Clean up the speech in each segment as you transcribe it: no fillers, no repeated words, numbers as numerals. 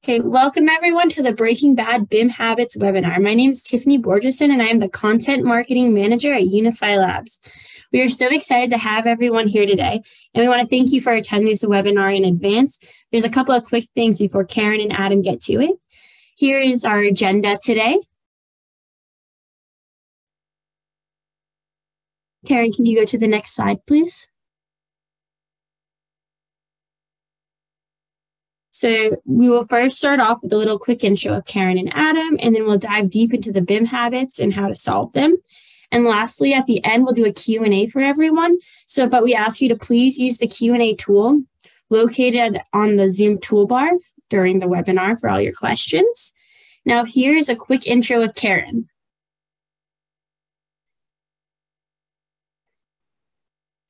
Okay, welcome everyone to the Breaking Bad BIM Habits webinar. My name is Tiffany Borgeson and I am the Content Marketing Manager at UNIFI Labs. We are so excited to have everyone here today, and we want to thank you for attending this webinar in advance. There's a couple of quick things before Karen and Adam get to it. Here is our agenda today. Karen, can you go to the next slide, please? So we will first start off with a little quick intro of Karen and Adam, and then we'll dive deep into the BIM habits and how to solve them. And lastly, at the end, we'll do a Q&A for everyone. But we ask you to please use the Q&A tool located on the Zoom toolbar during the webinar for all your questions. Now, here's a quick intro of Karen.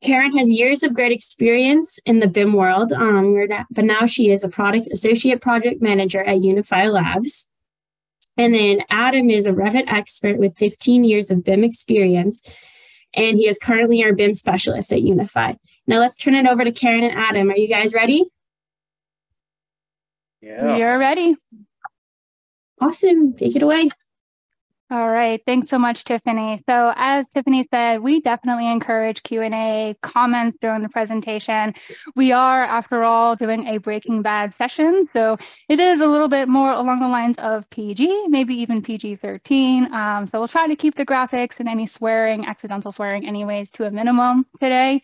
Karen has years of great experience in the BIM world, but now she is a associate project manager at UNIFI Labs. And then Adam is a Revit expert with 15 years of BIM experience, and he is currently our BIM specialist at UNIFI. Now let's turn it over to Karen and Adam. Are you guys ready? Yeah. You're ready. Awesome. Take it away. All right. Thanks so much, Tiffany. So as Tiffany said, we definitely encourage Q&A, comments during the presentation. We are, after all, doing a Breaking Bad session. So it is a little bit more along the lines of PG, maybe even PG-13. So we'll try to keep the graphics and any swearing, accidental swearing anyways, to a minimum today.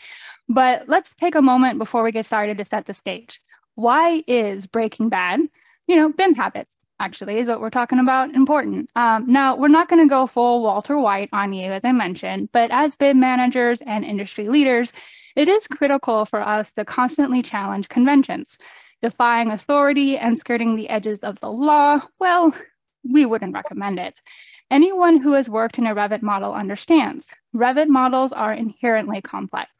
But let's take a moment before we get started to set the stage. Why is Breaking Bad, BIM habits? Actually, is what we're talking about important. Now, we're not going to go full Walter White on you, as I mentioned, but as BIM managers and industry leaders, it is critical for us to constantly challenge conventions. Defying authority and skirting the edges of the law, well, we wouldn't recommend it. Anyone who has worked in a Revit model understands. Revit models are inherently complex.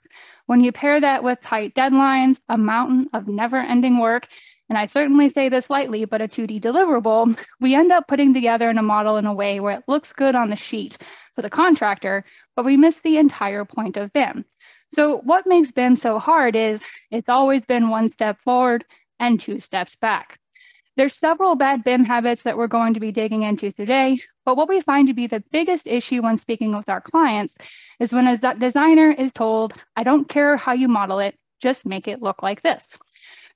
When you pair that with tight deadlines, a mountain of never-ending work, and I certainly say this lightly, but a 2D deliverable, we end up putting together in a model in a way where it looks good on the sheet for the contractor, but we miss the entire point of BIM. So what makes BIM so hard is it's always been one step forward and two steps back. There's several bad BIM habits that we're going to be digging into today, but what we find to be the biggest issue when speaking with our clients is when a designer is told, I don't care how you model it, just make it look like this.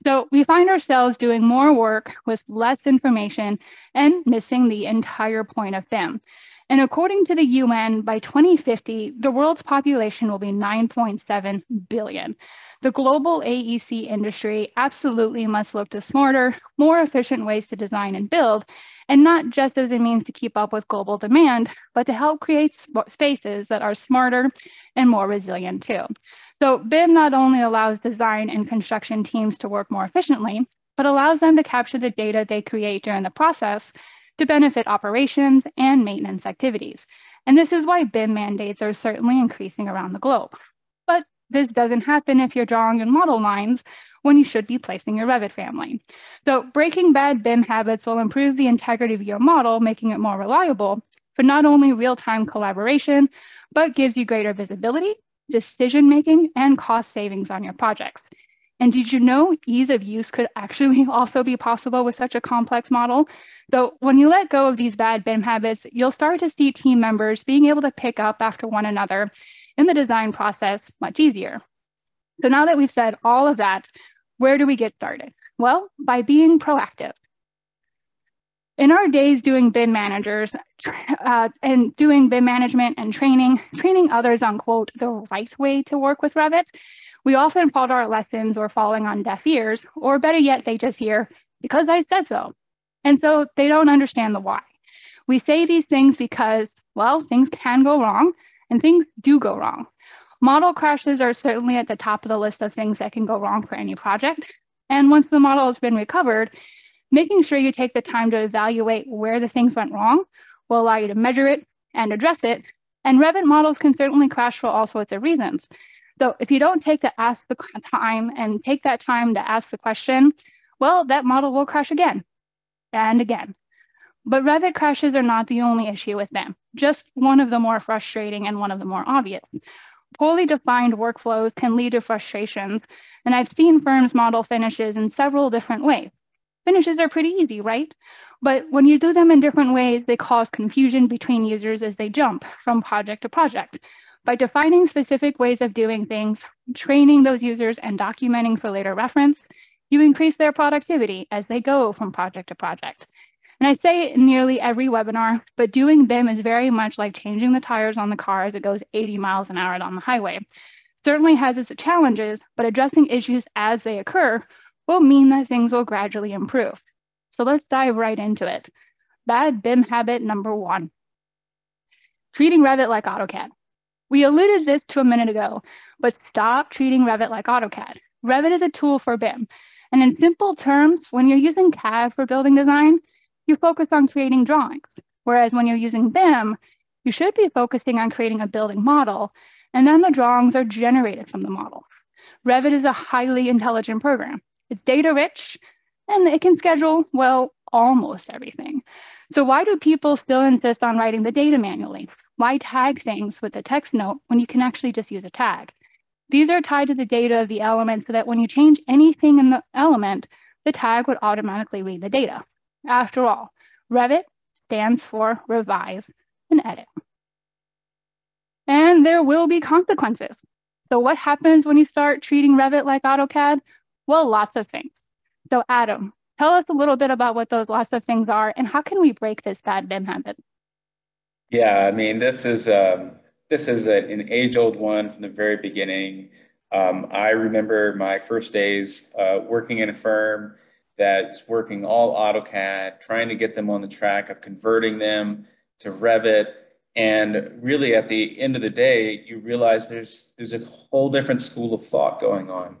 So we find ourselves doing more work with less information and missing the entire point of BIM. And according to the UN, by 2050, the world's population will be 9.7 billion. The global AEC industry absolutely must look to smarter, more efficient ways to design and build, and not just as a means to keep up with global demand, but to help create spaces that are smarter and more resilient too. So BIM not only allows design and construction teams to work more efficiently, but allows them to capture the data they create during the process to benefit operations and maintenance activities. And this is why BIM mandates are certainly increasing around the globe. But this doesn't happen if you're drawing in model lines when you should be placing your Revit family. So breaking bad BIM habits will improve the integrity of your model, making it more reliable for not only real-time collaboration, but gives you greater visibility, decision-making, and cost savings on your projects. And did you know ease of use could actually also be possible with such a complex model? So when you let go of these bad BIM habits, you'll start to see team members being able to pick up after one another in the design process much easier. So now that we've said all of that, where do we get started? Well, by being proactive. In our days doing BIM managers and doing BIM management and training others on, quote, the right way to work with Revit, we often fault our lessons or falling on deaf ears, or better yet, they just hear, because I said so. And so they don't understand the why. We say these things because, well, things can go wrong, and things do go wrong. Model crashes are certainly at the top of the list of things that can go wrong for any project. And once the model has been recovered, making sure you take the time to evaluate where the things went wrong will allow you to measure it and address it. And Revit models can certainly crash for all sorts of reasons. So if you don't take to ask the time and take that time to ask the question, well, that model will crash again and again. But Revit crashes are not the only issue with them, just one of the more frustrating and one of the more obvious. Poorly defined workflows can lead to frustrations, and I've seen firms model finishes in several different ways. Finishes are pretty easy, right? But when you do them in different ways, they cause confusion between users as they jump from project to project. By defining specific ways of doing things, training those users and documenting for later reference, you increase their productivity as they go from project to project. And I say it in nearly every webinar, but doing BIM is very much like changing the tires on the car as it goes 80 miles an hour down the highway. Certainly has its challenges, but addressing issues as they occur will mean that things will gradually improve. So let's dive right into it. Bad BIM habit number 1, treating Revit like AutoCAD. We alluded this to a minute ago, but stop treating Revit like AutoCAD. Revit is a tool for BIM. And in simple terms, when you're using CAD for building design, you focus on creating drawings. Whereas when you're using BIM, you should be focusing on creating a building model, and then the drawings are generated from the model. Revit is a highly intelligent program. It's data rich, and it can schedule, well, almost everything. So why do people still insist on writing the data manually? Why tag things with a text note when you can actually just use a tag? These are tied to the data of the element so that when you change anything in the element, the tag would automatically read the data. After all, Revit stands for revise and edit. And there will be consequences. So what happens when you start treating Revit like AutoCAD? Well, lots of things. So Adam, tell us a little bit about what those lots of things are and how can we break this bad BIM habit? Yeah, I mean, this is an age-old one from the very beginning. I remember my first days working in a firm that's working all AutoCAD, trying to get them on the track of converting them to Revit. And really, at the end of the day, you realize there's a whole different school of thought going on.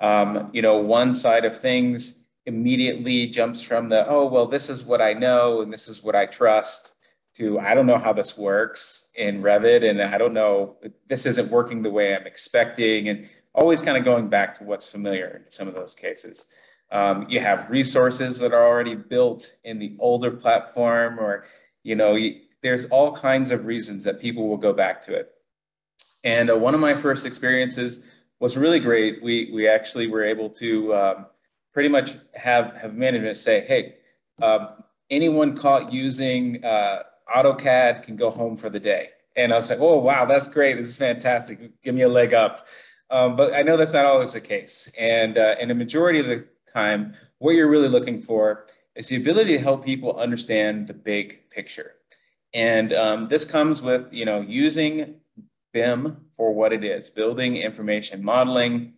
One side of things immediately jumps from the, oh, well, this is what I know and this is what I trust, to I don't know how this works in Revit, and I don't know, this isn't working the way I'm expecting, and always kind of going back to what's familiar in some of those cases. You have resources that are already built in the older platform, or there's all kinds of reasons that people will go back to it. And one of my first experiences was really great. We actually were able to pretty much have management say, hey, anyone caught using AutoCAD can go home for the day. And I was like, oh, wow, that's great. This is fantastic. Give me a leg up. But I know that's not always the case. And in the majority of the time, what you're really looking for is the ability to help people understand the big picture. And this comes with, using BIM for what it is, building information modeling.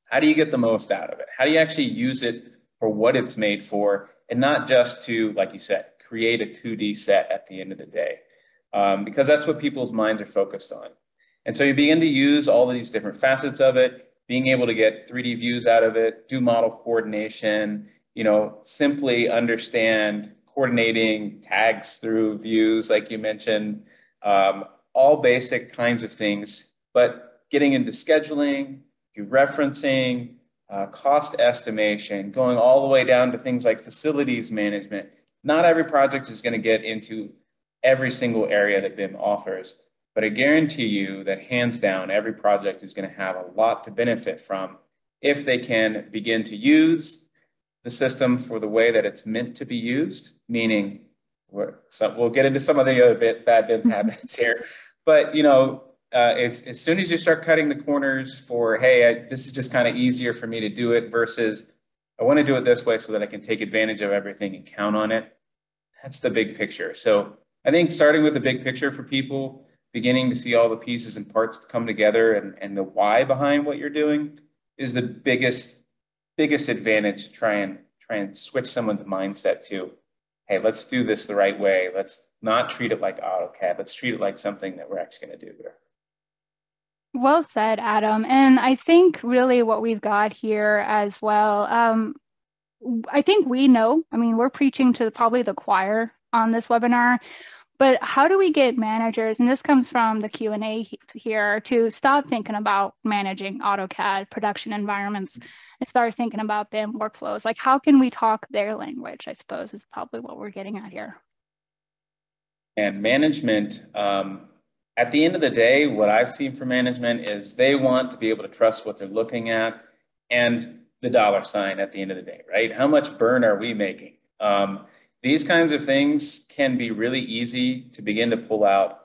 How do you get the most out of it? How do you actually use it for what it's made for, and not just to, like you said, create a 2D set at the end of the day, because that's what people's minds are focused on. And so you begin to use all of these different facets of it, being able to get 3D views out of it, do model coordination, simply understand coordinating tags through views, like you mentioned, all basic kinds of things, but getting into scheduling, referencing, cost estimation, going all the way down to things like facilities management. Not every project is going to get into every single area that BIM offers, but I guarantee you that hands down, every project is going to have a lot to benefit from if they can begin to use the system for the way that it's meant to be used, meaning, we'll get into some of the other bad BIM habits here, but as soon as you start cutting the corners for, hey, this is just kind of easier for me to do it versus I want to do it this way so that I can take advantage of everything and count on it. That's the big picture. So I think starting with the big picture for people, beginning to see all the pieces and parts come together and the why behind what you're doing is the biggest advantage to try and switch someone's mindset to, hey, let's do this the right way. Let's not treat it like AutoCAD. Let's treat it like something that we're actually going to do here. Well said, Adam. And I think really what we've got here as well, I think we know, we're preaching to probably the choir on this webinar, but how do we get managers, and this comes from the Q&A here, to stop thinking about managing AutoCAD production environments and start thinking about BIM workflows? Like, how can we talk their language, I suppose, is probably what we're getting at here. And management, at the end of the day, what I've seen from management is they want to be able to trust what they're looking at. And the dollar sign at the end of the day, right? How much burn are we making? These kinds of things can be really easy to begin to pull out.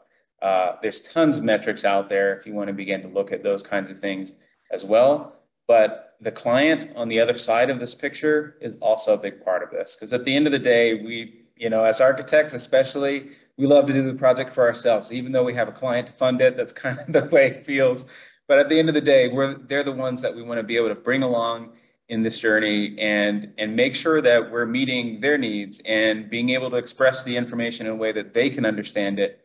There's tons of metrics out there if you want to begin to look at those kinds of things as well. But the client on the other side of this picture is also a big part of this, because at the end of the day, we, as architects especially, we love to do the project for ourselves, even though we have a client to fund it. That's kind of the way it feels. But at the end of the day, they're the ones that we want to be able to bring along in this journey and make sure that we're meeting their needs and being able to express the information in a way that they can understand it,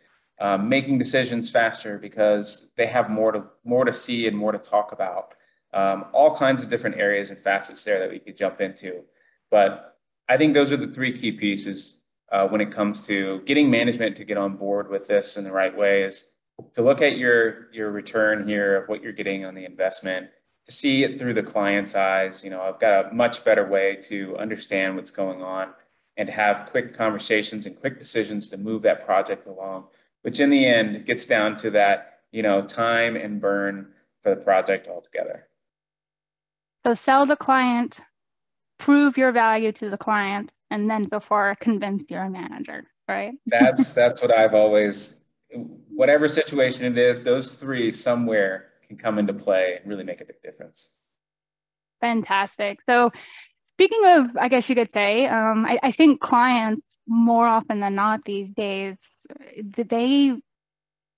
making decisions faster because they have more to see and more to talk about. All kinds of different areas and facets there that we could jump into. But I think those are the three key pieces when it comes to getting management to get on board with this in the right way, is to look at your return here of what you're getting on the investment, to see it through the client's eyes. I've got a much better way to understand what's going on and have quick conversations and quick decisions to move that project along, which in the end gets down to that, time and burn for the project altogether. So sell the client, prove your value to the client, and then before convince your manager, right? That's what I've always, whatever situation it is, those three somewhere can come into play and really make a big difference. Fantastic. So speaking of, I guess you could say, I think clients more often than not these days, they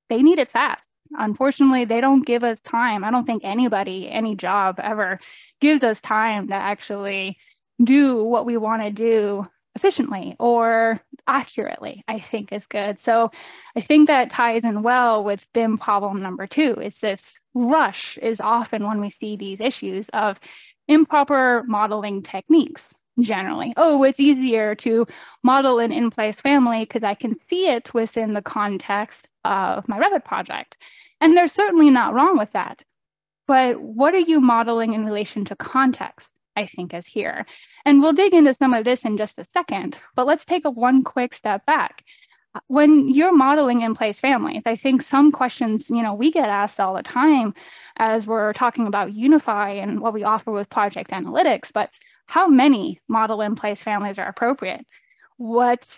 need it fast. Unfortunately, they don't give us time. I don't think anybody, any job ever gives us time to actually do what we want to do efficiently or accurately, I think is good. So I think that ties in well with BIM problem number 2. Is this rush is often when we see these issues of improper modeling techniques. Generally, it's easier to model an in-place family because I can see it within the context of my Revit project. And there's certainly not wrong with that. But what are you modeling in relation to context, I think, is here. And we'll dig into some of this in just a second, but let's take one quick step back. When you're modeling in-place families, I think some questions, we get asked all the time as we're talking about UNIFI and what we offer with project analytics, but how many model in-place families are appropriate? What,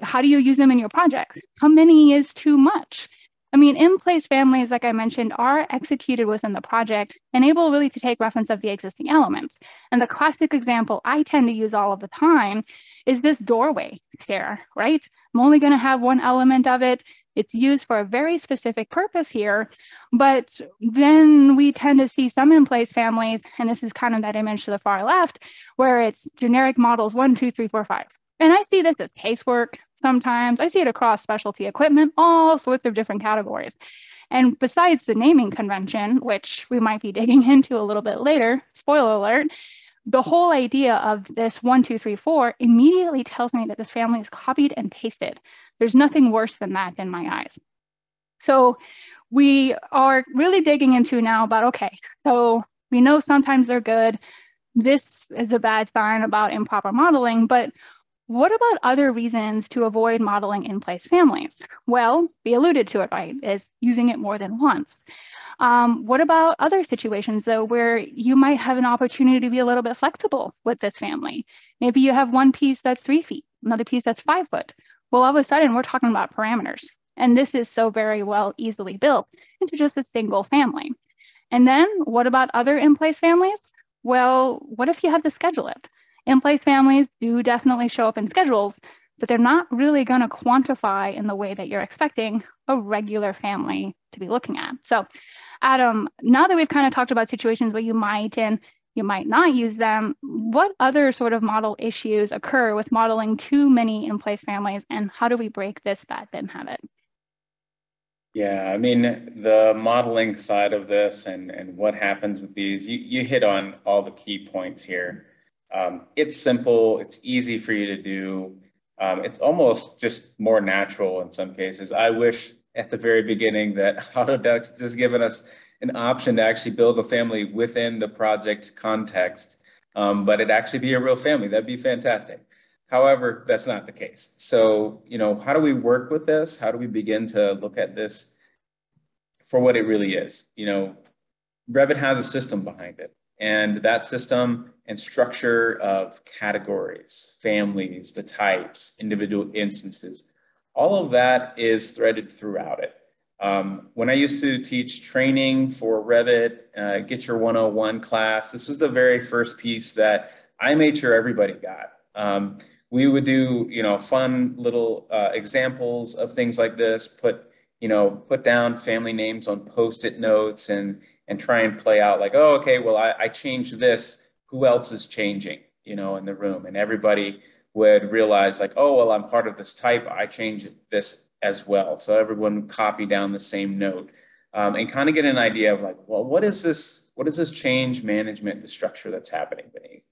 how do you use them in your projects? How many is too much? I mean, in-place families, like I mentioned, are executed within the project and able really to take reference of the existing elements. And the classic example I tend to use all of the time is this doorway stair, right? I'm only going to have one element of it. It's used for a very specific purpose here, but then we tend to see some in-place families, and this is kind of that image to the far left, where it's generic models 1, 2, 3, 4, 5. And I see this as casework sometimes. I see it across specialty equipment, all sorts of different categories. And besides the naming convention, which we might be digging into a little bit later, spoiler alert, the whole idea of this 1, 2, 3, 4 immediately tells me that this family is copied and pasted. There's nothing worse than that in my eyes. So we are really digging into now about, okay, so we know sometimes they're good. This is a bad sign about improper modeling, but what about other reasons to avoid modeling in-place families? Well, we alluded to it, right, is using it more than once. What about other situations, though, where you might have an opportunity to be a little bit flexible with this family? Maybe you have one piece that's 3 feet, another piece that's 5 foot. Well, all of a sudden, we're talking about parameters. And this is so very well easily built into just a single family. And then what about other in-place families? Well, what if you have to schedule it? In-place families do definitely show up in schedules, but they're not really going to quantify in the way that you're expecting a regular family to be looking at. So, Adam, now that we've kind of talked about situations where you might and you might not use them, what other sort of model issues occur with modeling too many in-place families, and how do we break this bad BIM habit? Yeah, I mean, the modeling side of this and what happens with these, you hit on all the key points here. It's simple, it's easy for you to do. It's almost just more natural in some cases. I wish at the very beginning that Autodesk just given us an option to actually build a family within the project context, but it actually be a real family. That'd be fantastic. However, that's not the case. So, how do we work with this? How do we begin to look at this for what it really is? Revit has a system behind it. And that system and structure of categories, families, the types, individual instances, all of that is threaded throughout it. When I used to teach training for Revit, Get Your 101 class, this was the very first piece that I made sure everybody got. We would do, fun little examples of things like this, put down family names on Post-it notes and try and play out like, oh, okay, well, I changed this. Who else is changing, in the room? And everybody would realize like, oh, well, I'm part of this type. I changed this as well. So everyone copy down the same note and kind of get an idea of like, well, what is this change management, the structure that's happening beneath?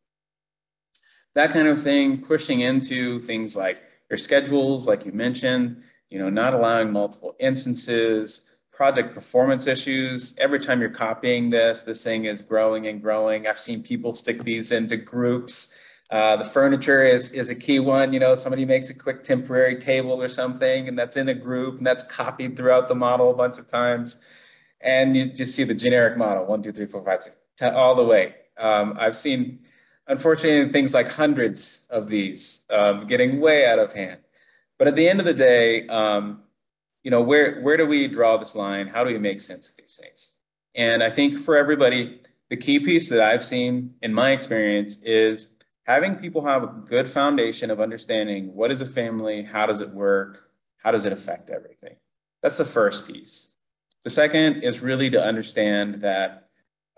That kind of thing, pushing into things like your schedules, like you mentioned, not allowing multiple instances, project performance issues. Every time you're copying this thing is growing and growing. I've seen people stick these into groups. The furniture is a key one. Somebody makes a quick temporary table or something, and that's in a group, and that's copied throughout the model a bunch of times. And you just see the generic model, 1, 2, 3, 4, 5, 6, all the way. I've seen, unfortunately, things like hundreds of these getting way out of hand. But at the end of the day, where do we draw this line? How do we make sense of these things? And I think for everybody, the key piece that I've seen in my experience is having people have a good foundation of understanding what is a family, how does it work, how does it affect everything. That's the first piece. The second is really to understand that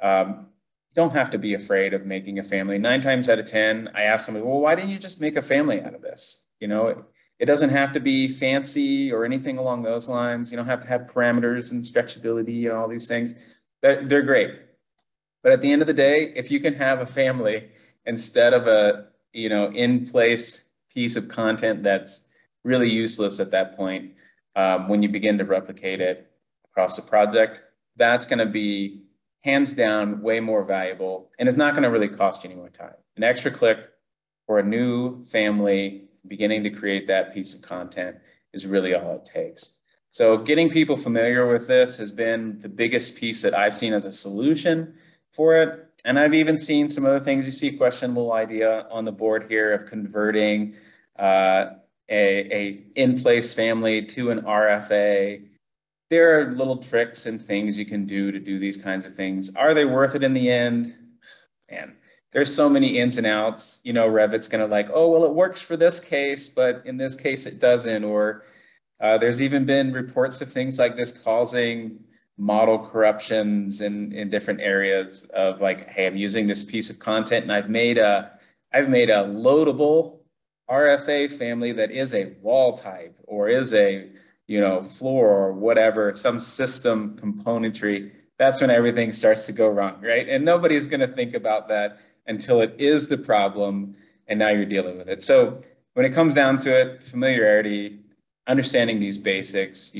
you don't have to be afraid of making a family. 9 times out of 10, I ask somebody, well, why didn't you just make a family out of this? It doesn't have to be fancy or anything along those lines. You don't have to have parameters and stretchability and all these things. They're great. But at the end of the day, if you can have a family instead of a in-place piece of content that's really useless at that point, when you begin to replicate it across the project, that's going to be hands down way more valuable, and it's not going to really cost you any more time. An extra click for a new family beginning to create that piece of content is really all it takes. So getting people familiar with this has been the biggest piece that I've seen as a solution for it. And I've even seen some other things. You see questionable idea on the board here of converting a in-place family to an RFA. There are little tricks and things you can do to do these kinds of things. Are they worth it in the end? Man, there's so many ins and outs. Revit's going to like, oh, well, it works for this case, but in this case it doesn't. Or there's even been reports of things like this causing model corruptions in different areas of like, hey, I'm using this piece of content and I've made a loadable RFA family that is a wall type or is a floor or whatever, some system componentry. That's when everything starts to go wrong, right? And nobody's going to think about that until it is the problem and now you're dealing with it. So when it comes down to it, familiarity, understanding these basics,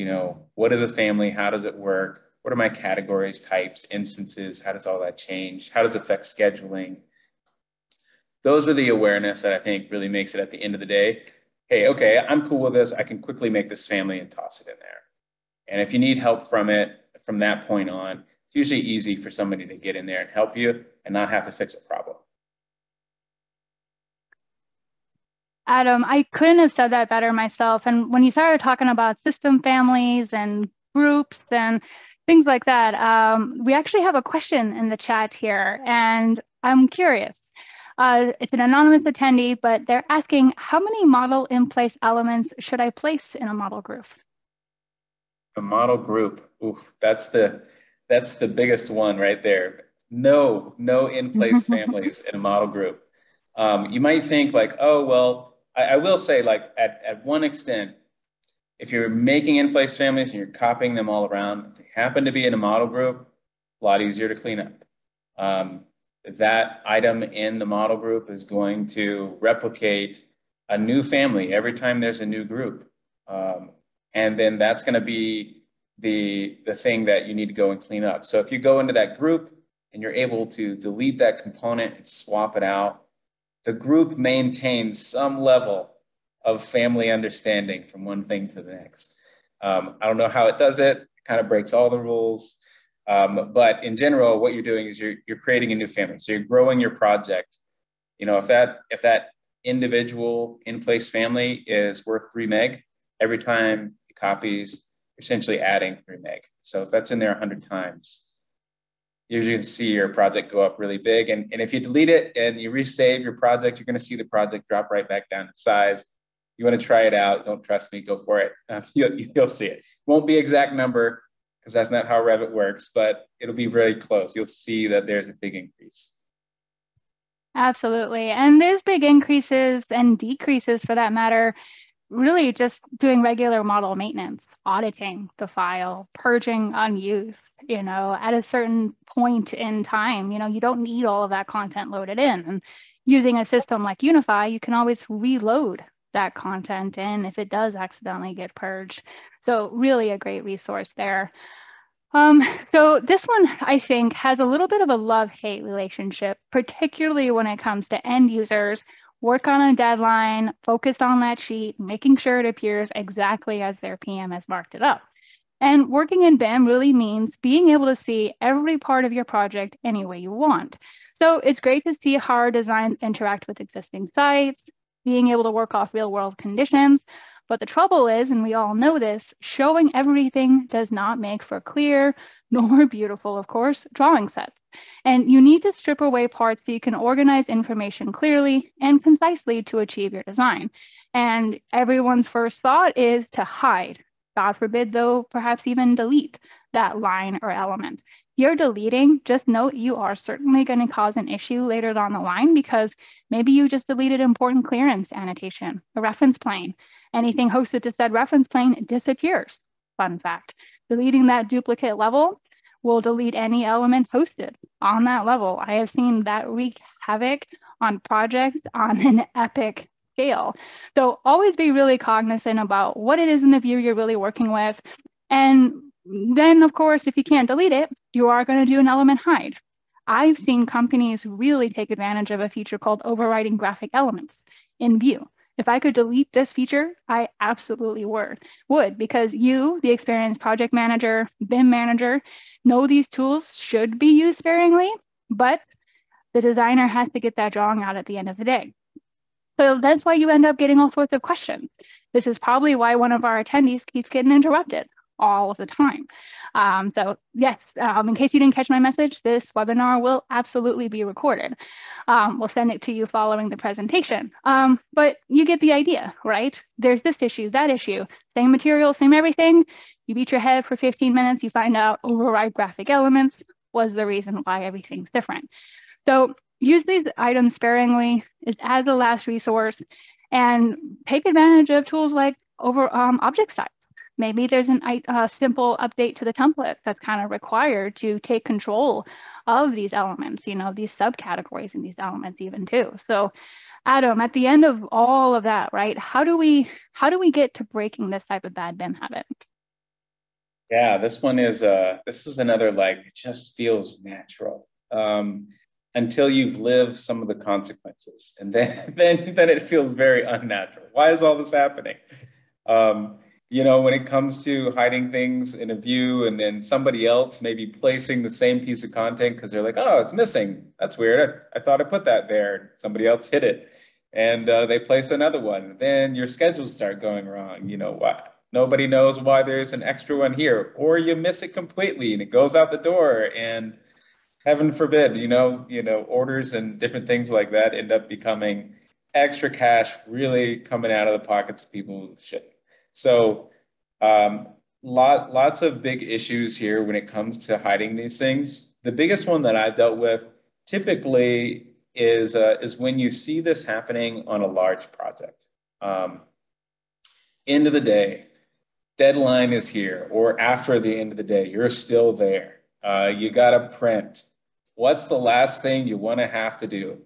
what is a family? How does it work? What are my categories, types, instances? How does all that change? How does it affect scheduling? Those are the awareness that I think really makes it at the end of the day. Hey, okay, I'm cool with this. I can quickly make this family and toss it in there. And if you need help from that point on, it's usually easy for somebody to get in there and help you and not have to fix a problem. Adam, I couldn't have said that better myself. And when you started talking about system families and groups and things like that, we actually have a question in the chat here, and I'm curious. It's an anonymous attendee, but they're asking, how many model in place elements should I place in a model group? A model group, ooh, that's the biggest one right there. No in place families in a model group. You might think like, oh, well, I will say like at one extent, if you're making in place families and you're copying them all around, if they happen to be in a model group, a lot easier to clean up. That item in the model group is going to replicate a new family every time there's a new group. And then that's going to be the thing that you need to go and clean up. So if you go into that group and you're able to delete that component and swap it out, the group maintains some level of family understanding from one thing to the next. I don't know how it does it. It kind of breaks all the rules. But in general, what you're doing is you're creating a new family. So you're growing your project. You know, if that individual in-place family is worth 3 meg, every time it copies, you're essentially adding 3 meg. So if that's in there 100 times, you're going to see your project go up really big. And if you delete it and you resave your project, you're going to see the project drop right back down in size. You want to try it out. Don't trust me, go for it. You'll see it. It won't be exact number because that's not how Revit works, but it'll be very close. You'll see that there's a big increase. Absolutely. And there's big increases and decreases for that matter, really just doing regular model maintenance, auditing the file, purging unused, at a certain point in time, you don't need all of that content loaded in. And using a system like UNIFI, you can always reload that content in if it does accidentally get purged. So really a great resource there. So this one, I think, has a little bit of a love-hate relationship, particularly when it comes to end users. Work on a deadline, focus on that sheet, making sure it appears exactly as their PM has marked it up. And working in BIM really means being able to see every part of your project any way you want. So it's great to see how our designs interact with existing sites, being able to work off real-world conditions. But the trouble is, and we all know this, showing everything does not make for clear, nor beautiful, of course, drawing sets. And you need to strip away parts so you can organize information clearly and concisely to achieve your design. And everyone's first thought is to hide. God forbid, though, perhaps even delete that line or element. If you're deleting, just note you are certainly going to cause an issue later down the line because maybe you just deleted important clearance annotation, a reference plane. Anything hosted to said reference plane disappears. Fun fact. Deleting that duplicate level will delete any element hosted on that level. I have seen that wreak havoc on projects on an epic scale. So always be really cognizant about what it is in the view you're really working with. And then, of course, if you can't delete it, you are going to do an element hide. I've seen companies really take advantage of a feature called overriding graphic elements in view. If I could delete this feature, I absolutely would, because you, the experienced project manager, BIM manager, know these tools should be used sparingly, but the designer has to get that drawing out at the end of the day. So that's why you end up getting all sorts of questions. This is probably why one of our attendees keeps getting interrupted all of the time. So yes, in case you didn't catch my message, this webinar will absolutely be recorded. We'll send it to you following the presentation. But you get the idea, right? There's this issue, that issue, same material, same everything. You beat your head for 15 minutes, you find out override graphic elements was the reason why everything's different. So use these items sparingly as a last resource and take advantage of tools like object styles. Maybe there's a simple update to the template that's kind of required to take control of these elements, these subcategories in these elements even too. So Adam, at the end of all of that, right, how do we get to breaking this type of bad BIM habit? Yeah, this is another, it just feels natural. Until you've lived some of the consequences. And then it feels very unnatural. Why is all this happening? When it comes to hiding things in a view and then somebody else maybe placing the same piece of content because they're like, oh, it's missing. That's weird. I thought I put that there. Somebody else hit it. And they place another one. Then your schedules start going wrong. Why? Nobody knows why there's an extra one here. Or you miss it completely and it goes out the door. And heaven forbid, orders and different things like that end up becoming extra cash really coming out of the pockets of people who shouldn't. So lots of big issues here when it comes to hiding these things. The biggest one that I've dealt with typically is when you see this happening on a large project. End of the day, deadline is here, or after the end of the day, you're still there. You got to print. What's the last thing you want to have to do?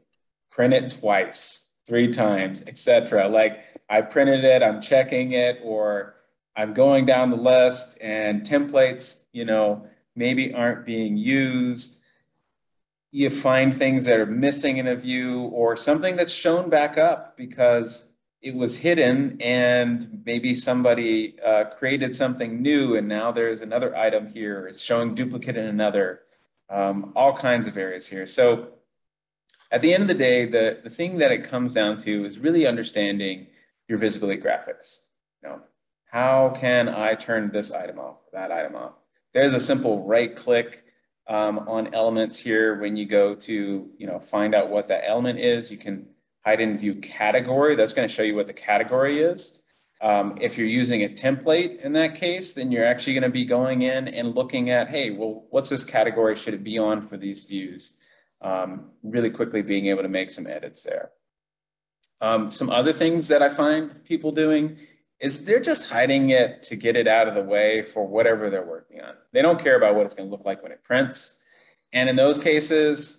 Print it twice, 3 times, etc. Like I printed it, I'm checking it, or I'm going down the list and templates, maybe aren't being used. You find things that are missing in a view or something that's shown back up because it was hidden and maybe somebody created something new and now there's another item here. It's showing duplicate in another, all kinds of areas here. So at the end of the day, the thing that it comes down to is really understanding your visibility graphics. You know, how can I turn this item off, that item off? There's a simple right click on elements here. When you go to, find out what that element is, you can hide and view category. That's going to show you what the category is. If you're using a template in that case, then you're actually going to be going in and looking at, hey, well, what's this category? Should it be on for these views? Really quickly being able to make some edits there. Some other things that I find people doing is they're just hiding it to get it out of the way for whatever they're working on. They don't care about what it's going to look like when it prints. And in those cases,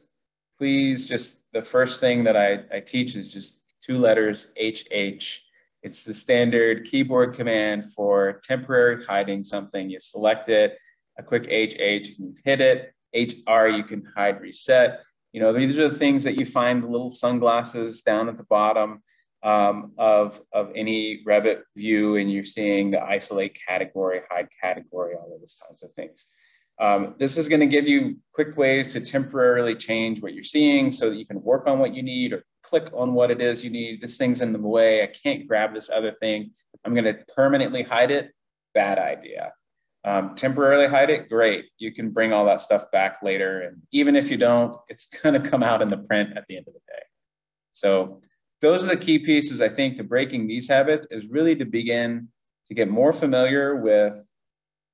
please just, the first thing that I teach is just 2 letters, HH. It's the standard keyboard command for temporary hiding something. You select it, a quick HH, and you hit it. HR, you can hide reset. These are the things that you find, the little sunglasses down at the bottom of any Revit view, and you're seeing the isolate category, hide category, all of those kinds of things. This is going to give you quick ways to temporarily change what you're seeing so that you can work on what you need or click on what it is you need. This thing's in the way. I can't grab this other thing. I'm going to permanently hide it. Bad idea. Temporarily hide it. Great. You can bring all that stuff back later. And even if you don't, it's going to come out in the print at the end of the day. So those are the key pieces, I think, to breaking these habits, is really to begin to get more familiar with,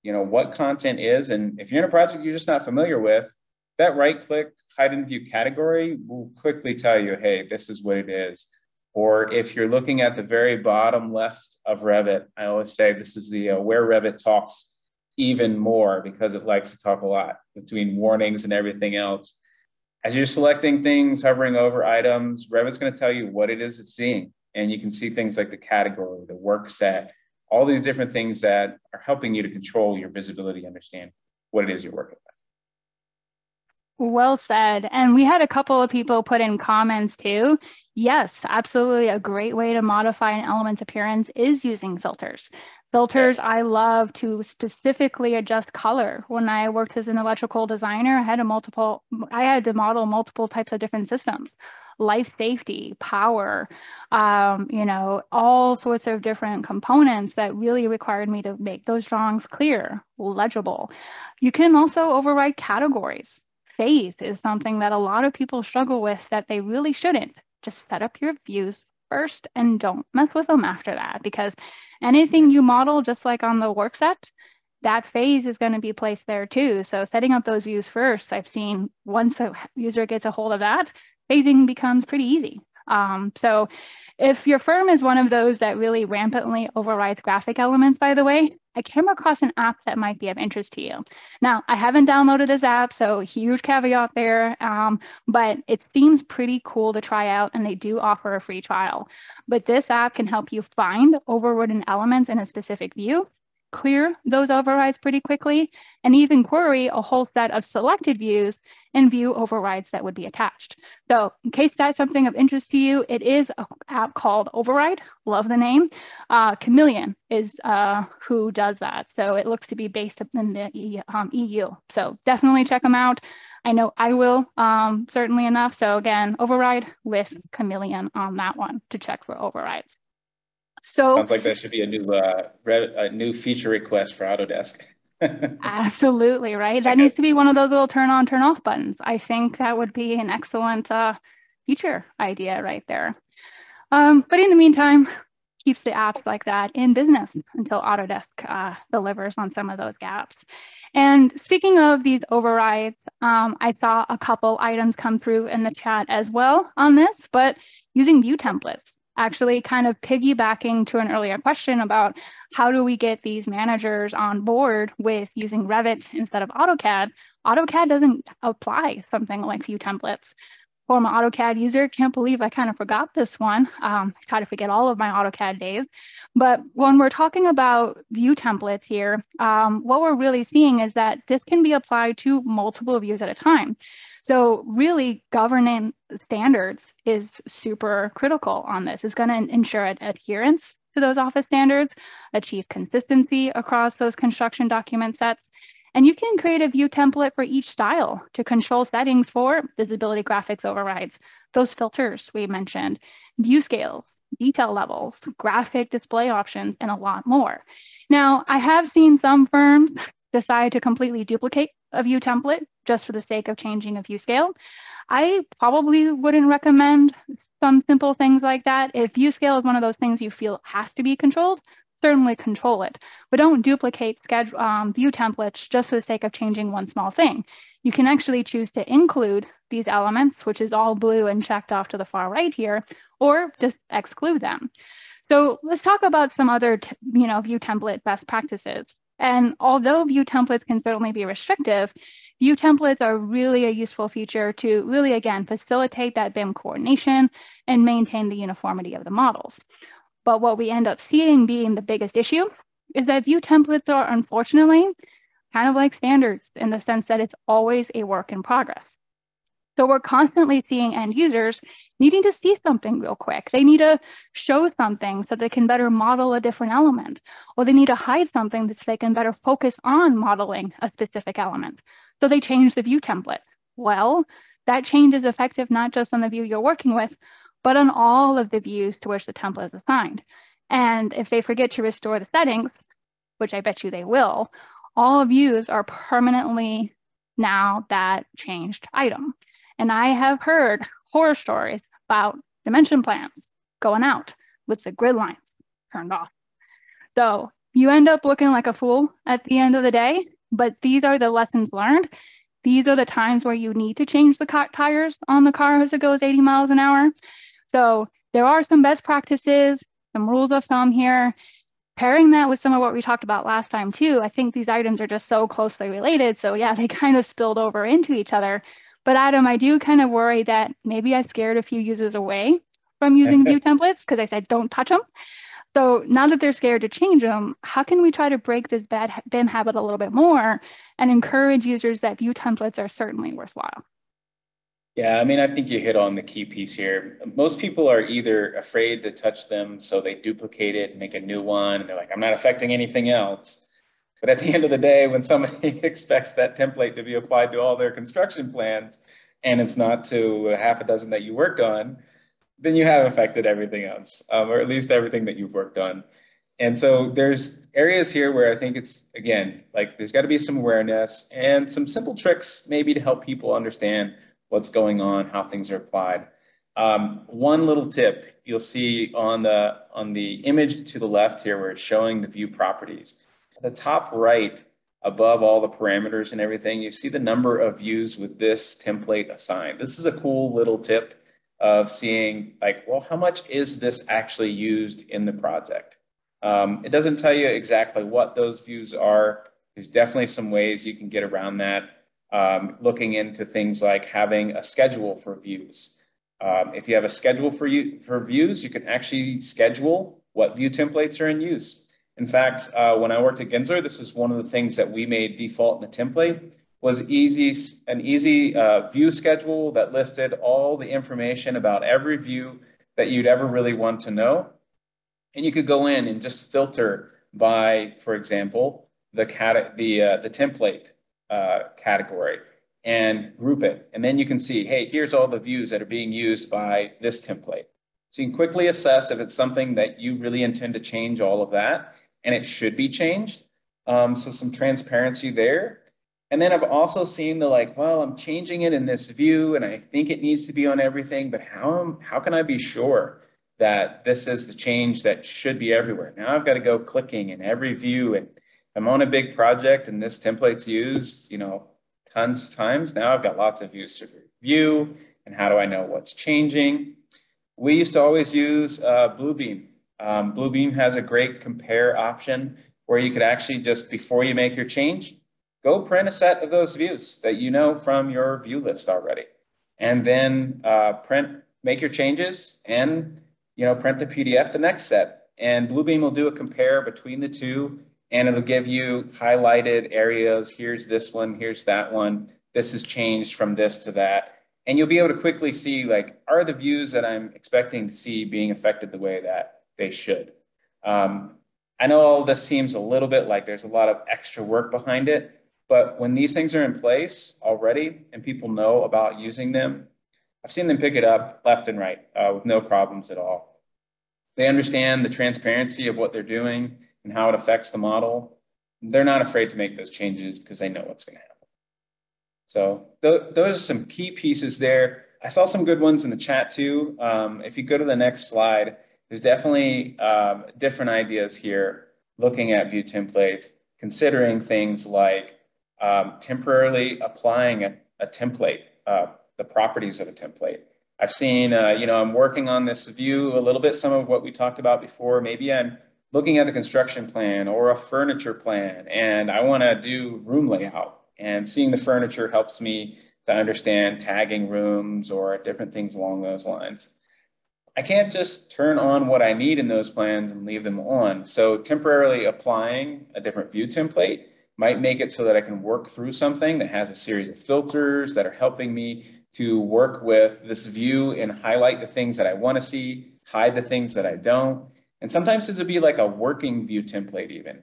what content is. And if you're in a project you're just not familiar with, that right click, hide and view category will quickly tell you, hey, this is what it is. Or if you're looking at the very bottom left of Revit, I always say this is the where Revit talks even more, because it likes to talk a lot between warnings and everything else. As you're selecting things, hovering over items, Revit's going to tell you what it is it's seeing. And you can see things like the category, the work set, all these different things that are helping you to control your visibility, understand what it is you're working with. Well said. And we had a couple of people put in comments too. Yes, absolutely. A great way to modify an element's appearance is using filters. Filters, I love to specifically adjust color. When I worked as an electrical designer, I had to model multiple types of different systems, life safety, power, all sorts of different components that really required me to make those drawings clear, legible. You can also override categories. Phase is something that a lot of people struggle with that they really shouldn't. Just set up your views first and don't mess with them after that, because anything you model, just like on the work set, that phase is going to be placed there too. So setting up those views first, I've seen once a user gets a hold of that, phasing becomes pretty easy. So if your firm is one of those that really rampantly overrides graphic elements, by the way, I came across an app that might be of interest to you. Now, I haven't downloaded this app, so huge caveat there, but it seems pretty cool to try out, and they do offer a free trial. But this app can help you find overridden elements in a specific view, clear those overrides pretty quickly, and even query a whole set of selected views and view overrides that would be attached. So in case that's something of interest to you, it is an app called Override. Love the name. Chameleon is who does that. So it looks to be based in the EU. So definitely check them out. I know I will, certainly enough. So again, Override with Chameleon on that one to check for overrides. So sounds like that should be a new feature request for Autodesk. Absolutely, right? That needs to be one of those little turn on, turn off buttons. I think that would be an excellent feature idea right there. But in the meantime, keeps the apps like that in business until Autodesk delivers on some of those gaps. And speaking of these overrides, I saw a couple items come through in the chat as well on this, but using view templates. Actually kind of piggybacking to an earlier question about how do we get these managers on board with using Revit instead of AutoCAD. AutoCAD doesn't apply something like view templates. Former AutoCAD user, can't believe I kind of forgot this one. I try to forget all of my AutoCAD days. But when we're talking about view templates here, what we're really seeing is that this can be applied to multiple views at a time. So really governing standards is super critical on this. It's going to ensure adherence to those office standards, achieve consistency across those construction document sets. And you can create a view template for each style to control settings for visibility graphics overrides, those filters we mentioned, view scales, detail levels, graphic display options, and a lot more. Now, I have seen some firms decide to completely duplicate a view template just for the sake of changing a view scale. I probably wouldn't recommend some simple things like that. If view scale is one of those things you feel has to be controlled, certainly control it, but don't duplicate view templates just for the sake of changing one small thing. You can actually choose to include these elements, which is all blue and checked off to the far right here, or just exclude them. So let's talk about some other view template best practices. And although view templates can certainly be restrictive, view templates are really a useful feature to really, again, facilitate that BIM coordination and maintain the uniformity of the models. But what we end up seeing being the biggest issue is that view templates are unfortunately kind of like standards in the sense that it's always a work in progress. So we're constantly seeing end users needing to see something real quick. They need to show something so they can better model a different element, or they need to hide something so they can better focus on modeling a specific element. So they change the view template. Well, that change is effective not just on the view you're working with, but on all of the views to which the template is assigned. And if they forget to restore the settings, which I bet you they will, all views are permanently now that changed item. And I have heard horror stories about dimension plans going out with the grid lines turned off. So you end up looking like a fool at the end of the day, but these are the lessons learned. These are the times where you need to change the tires on the car as it goes 80 miles an hour. So there are some best practices, some rules of thumb here. Pairing that with some of what we talked about last time too, I think these items are just so closely related. So yeah, they kind of spilled over into each other. But Adam, I do kind of worry that maybe I scared a few users away from using view templates because I said, don't touch them. So now that they're scared to change them, how can we try to break this bad BIM habit a little bit more and encourage users that view templates are certainly worthwhile? Yeah, I mean, I think you hit on the key piece here. Most people are either afraid to touch them, so they duplicate it and make a new one. And they're like, I'm not affecting anything else. But at the end of the day, when somebody expects that template to be applied to all their construction plans, and it's not to half a dozen that you worked on, then you have affected everything else, or at least everything that you've worked on. And so there's areas here where I think it's, again, like there's got to be some awareness and some simple tricks maybe to help people understand what's going on, how things are applied. One little tip you'll see on the image to the left here where it's showing the view properties. At the top right, above all the parameters and everything, you see the number of views with this template assigned. This is a cool little tip of seeing like, well, how much is this actually used in the project? It doesn't tell you exactly what those views are. There's definitely some ways you can get around that. Looking into things like having a schedule for views. If you have a schedule for views, you can actually schedule what view templates are in use. In fact, when I worked at Gensler, this was one of the things that we made default in the template was an easy view schedule that listed all the information about every view that you'd ever really want to know. And you could go in and just filter by, for example, the template category and group it. And then you can see, hey, here's all the views that are being used by this template. So you can quickly assess if it's something that you really intend to change all of that, and it should be changed. So some transparency there. And then I've also seen the like, well, I'm changing it in this view and I think it needs to be on everything, but how can I be sure that this is the change that should be everywhere? Now I've got to go clicking in every view, and I'm on a big project and this template's used, tons of times. Now I've got lots of views to review, and how do I know what's changing? We used to always use Bluebeam. Bluebeam has a great compare option where you could actually just, before you make your change, go print a set of those views that you know from your view list already. And then make your changes and print the PDF the next set. And Bluebeam will do a compare between the two, and it'll give you highlighted areas. Here's this one, here's that one. This has changed from this to that. And you'll be able to quickly see, like, are the views that I'm expecting to see being affected the way that they should? I know all this seems a little bit like there's a lot of extra work behind it, but when these things are in place already and people know about using them, I've seen them pick it up left and right with no problems at all. They understand the transparency of what they're doing and how it affects the model. They're not afraid to make those changes because they know what's going to happen. So those are some key pieces there. I saw some good ones in the chat too. If you go to the next slide, there's definitely different ideas here looking at view templates, considering things like temporarily applying a template, the properties of a template. I've seen, I'm working on this view a little bit, some of what we talked about before. Maybe I'm looking at the construction plan or a furniture plan, and I want to do room layout. And seeing the furniture helps me to understand tagging rooms or different things along those lines. I can't just turn on what I need in those plans and leave them on. So temporarily applying a different view template might make it so that I can work through something that has a series of filters that are helping me to work with this view and highlight the things that I want to see, hide the things that I don't. And sometimes this would be like a working view template even.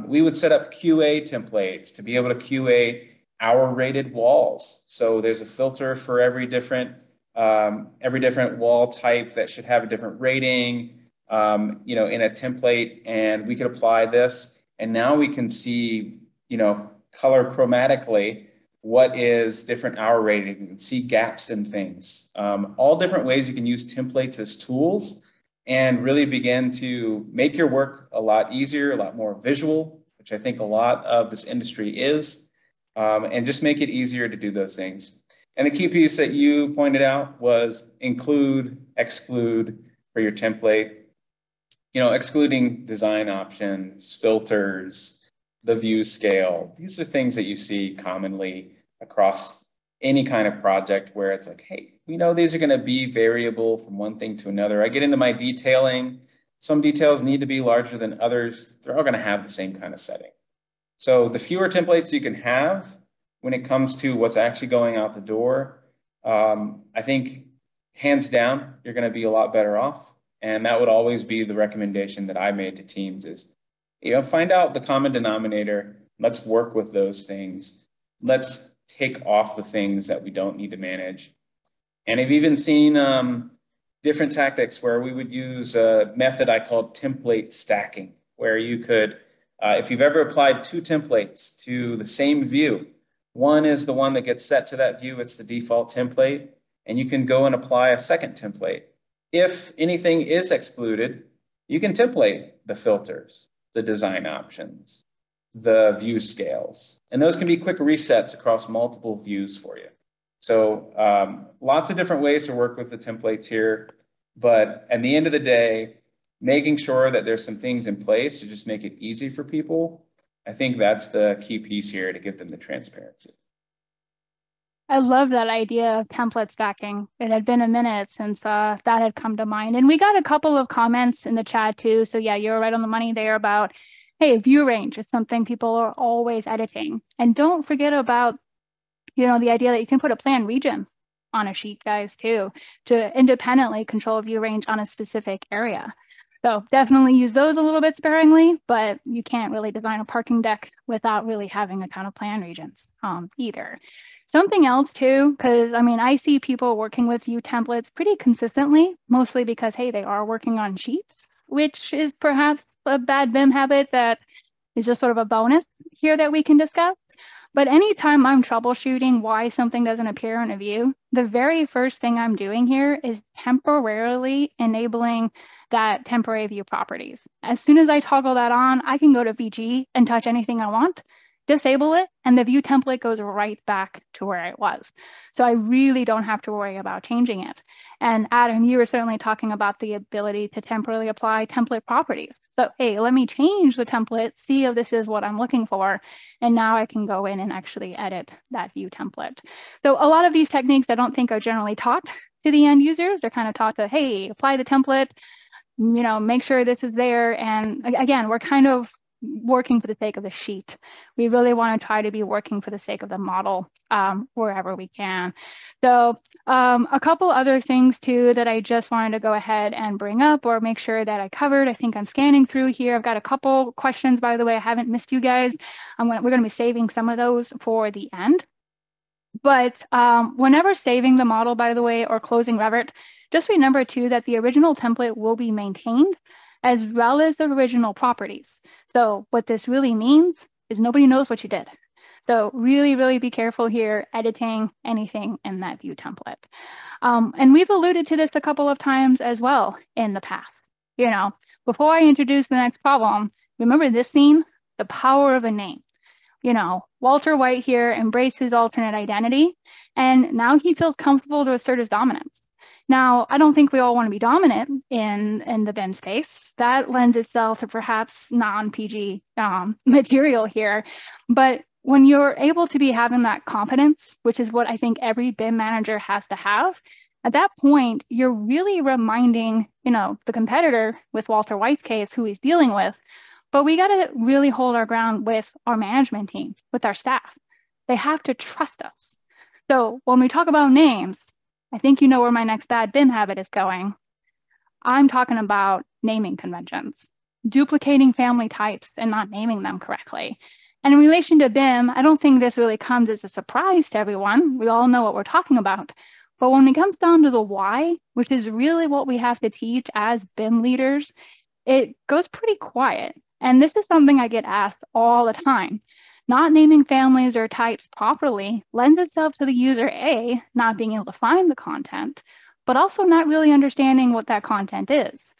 We would set up QA templates to be able to QA our rated walls. So there's a filter for every different wall type that should have a different rating, in a template, and we could apply this. And now we can see, color chromatically what is different hour rating. You can see gaps in things. All different ways you can use templates as tools and really begin to make your work a lot easier, a lot more visual, which I think a lot of this industry is, and just make it easier to do those things. And the key piece that you pointed out was include, exclude for your template. Excluding design options, filters, the view scale. These are things that you see commonly across any kind of project where it's like, hey, we know these are going to be variable from one thing to another. I get into my detailing. Some details need to be larger than others. They're all going to have the same kind of setting. So the fewer templates you can have when it comes to what's actually going out the door, I think hands down, you're going to be a lot better off. And that would always be the recommendation that I made to teams is, find out the common denominator. Let's work with those things. Let's take off the things that we don't need to manage. And I've even seen different tactics where we would use a method I called template stacking, where you could, if you've ever applied two templates to the same view, one is the one that gets set to that view. It's the default template. And you can go and apply a second template. If anything is excluded, you can template the filters, the design options, the view scales, and those can be quick resets across multiple views for you. So lots of different ways to work with the templates here, but at the end of the day, making sure that there's some things in place to just make it easy for people, I think that's the key piece here to give them the transparency. I love that idea of template stacking. It had been a minute since that had come to mind. And we got a couple of comments in the chat too. So yeah, you're right on the money there about, hey, view range is something people are always editing. And don't forget about, the idea that you can put a plan region on a sheet, guys, too, to independently control view range on a specific area. So definitely use those a little bit sparingly, but you can't really design a parking deck without really having a ton of plan regions either. Something else too, because I see people working with view templates pretty consistently, mostly because, hey, they are working on sheets, which is perhaps a bad BIM habit that is just sort of a bonus here that we can discuss. But anytime I'm troubleshooting why something doesn't appear in a view, the very first thing I'm doing here is temporarily enabling that temporary view properties. As soon as I toggle that on, I can go to VG and touch anything I want, disable it, and the view template goes right back to where it was. So I really don't have to worry about changing it. And Adam, you were certainly talking about the ability to temporarily apply template properties. So, hey, let me change the template, see if this is what I'm looking for. And now I can go in and actually edit that view template. So a lot of these techniques I don't think are generally taught to the end users. They're kind of taught to, hey, apply the template, make sure this is there. And again, we're kind of working for the sake of the sheet. We really want to try to be working for the sake of the model wherever we can. So a couple other things too that I just wanted to go ahead and bring up or make sure that I covered. I think I'm scanning through here. I've got a couple questions, by the way. I haven't missed you guys. We're going to be saving some of those for the end. But whenever saving the model, by the way, or closing Revit, just remember too that the original template will be maintained as well as the original properties. So what this really means is nobody knows what you did. So really, really be careful here editing anything in that view template. And we've alluded to this a couple of times as well in the past. You know, before I introduce the next problem, remember this scene, the power of a name. You know, Walter White here embraced his alternate identity, and now he feels comfortable to assert his dominance. Now, I don't think we all want to be dominant in the BIM space. That lends itself to perhaps non-PG material here. But when you're able to be having that competence, which is what I think every BIM manager has to have, at that point, you're really reminding, you know, the competitor with Walter White's case, who he's dealing with, but we got to really hold our ground with our management team, with our staff. They have to trust us. So when we talk about names, I think you know where my next bad BIM habit is going. I'm talking about naming conventions, duplicating family types and not naming them correctly. And in relation to BIM, I don't think this really comes as a surprise to everyone. We all know what we're talking about. But when it comes down to the why, which is really what we have to teach as BIM leaders, it goes pretty quiet. And this is something I get asked all the time. Not naming families or types properly lends itself to the user A, not being able to find the content, but also not really understanding what that content is.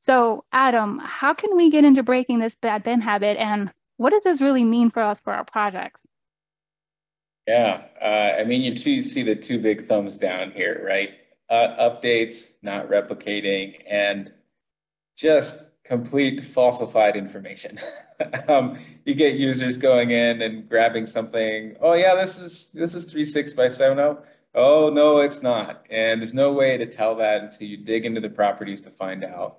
So Adam, how can we get into breaking this bad BIM habit, and what does this really mean for us for our projects? Yeah, I mean, you see the two big thumbs down here, right? Updates, not replicating, and just complete falsified information. You get users going in and grabbing something. Oh yeah, this is 3.6 by 7.0. Oh no, it's not. And there's no way to tell that until you dig into the properties to find out.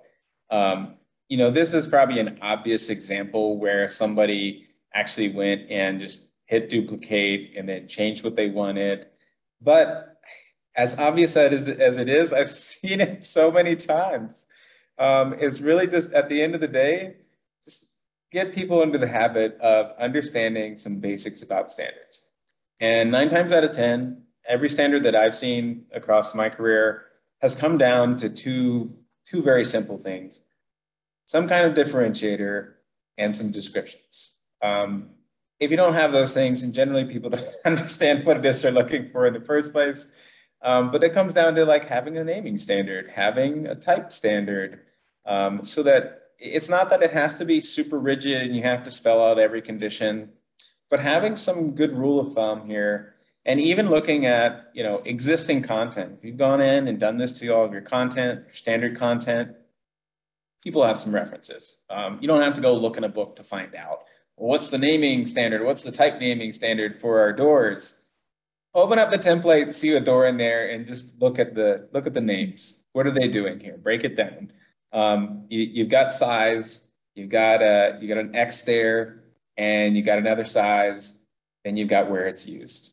You know, this is probably an obvious example where somebody actually went and just hit duplicate and then changed what they wanted. But as obvious as it is, I've seen it so many times. It's really just at the end of the day, just get people into the habit of understanding some basics about standards. And 9 times out of 10, every standard that I've seen across my career has come down to two very simple things: some kind of differentiator and some descriptions. If you don't have those things, and generally people don't understand what it is they're looking for in the first place, but it comes down to like having a naming standard, having a type standard, so that it's not that it has to be super rigid and you have to spell out every condition, but having some good rule of thumb here, and even looking at, you know, existing content. If you've gone in and done this to all of your content, your standard content, people have some references. You don't have to go look in a book to find out, well, what's the naming standard? What's the type naming standard for our doors? Open up the template, see a door in there, and just look at the names. What are they doing here? Break it down. You've got size, you've got an X there, and you got another size, and you've got where it's used.